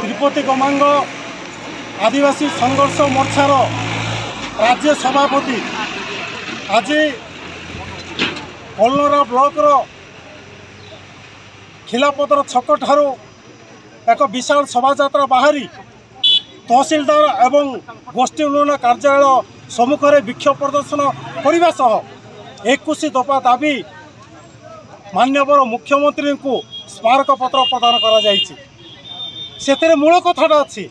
त्रिपति गमांग आदिवासी संघर्ष मोर्चार राज्य सभापति आज कल्लरा ब्लॉकर खिलापतर छक ठारू एक विशाल शोभा बाहरी तहसीलदार एवं गोष्ठी उन्नयन कार्यालय सम्मुखें विक्षोभ प्रदर्शन करने सह 21 दफा दाबी माननीय मुख्यमंत्री को स्मारक पत्र प्रदान कर मूल कथाटा अच्छी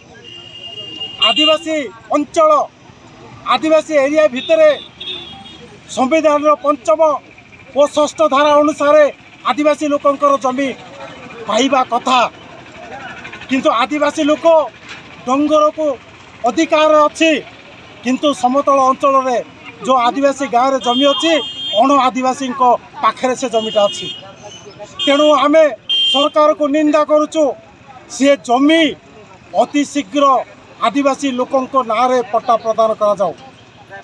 आदिवासी अंचल आदिवासी एरिया भितर संविधान पंचम और षष्ठ धारा अनुसार आदिवासी लोकंकर जमी पाइबा कथा किंतु आदिवासी लोक डंगर को अधिकार अच्छी किंतु समतल अंचल रे जो आदिवासी गाँव रे जमी अच्छी अण आदिवासी पाखे से जमीटा अच्छी तेणु आमे सरकार को निंदा करुचु सी जमी अति शीघ्र आदिवासी लोकंको नाँ रे पट्टा प्रदान करा जाऊ।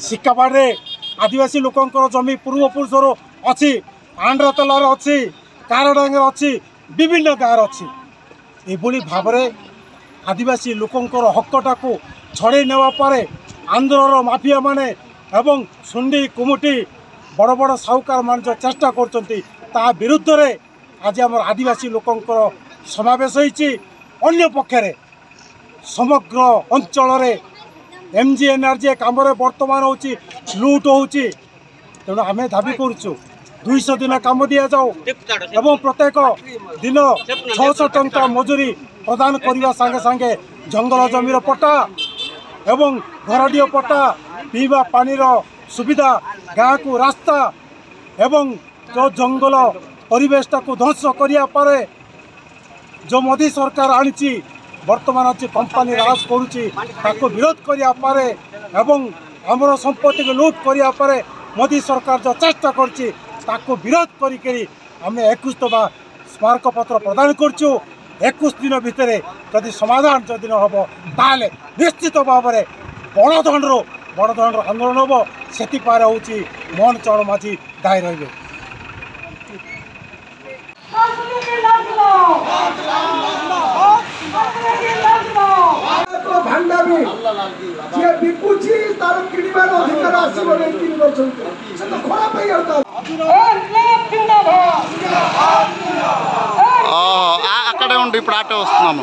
सिक्काबाड़े आदिवासी लोकंकर जमी पूर्वपुरुषर अच्छी आंध्रतलार अच्छी कारडांगर अच्छी विभिन्न गाँव अच्छी एभली भाव आदिवासी लोकंकर हकटा को छड़े नेवा पारे आंध्रर माफिया माने एवं सुंडी कुमुटी बड़ बड़ साहूकार मान जो चेष्टा कर विरुद्ध रे आज आम आदिवासी लोकंकर समावेश होइछि। अन्य पक्षरे समग्र अंचल एमजीएनआरजे काम बर्तमान होची लुट होची तेणु आम दाबी करुचु 200 दिन काम दि जाऊ एवं प्रत्येक दिन 600 टंका मजूरी प्रदान करने संगे संगे जंगल जमीर पट्टा एवं घरडीय पट्टा पीवा पानी सुविधा गाँ को रास्ता एवं जो जंगल परिवेशटा को ध्वंस करिया पारे जो मोदी सरकार आनी वर्तमान अच्छी कंपानी राज करुच्ची विरोध करिया पारे एवं आमर संपत्ति को लुट करिया पारे मोदी सरकार जो चेष्टा करछि ताको विरोध करी आम 21 दफा स्मारक पत्र प्रदान करछु। 21 दिन भितर यदि समाधान जदि न हम ताले निश्चित भाव में बड़धरण आंदोलन हम से मोहन चरण माझी दायी रही। అక్కడే ఉండి ఇప్పుడు ఆటో వస్తున్నాము।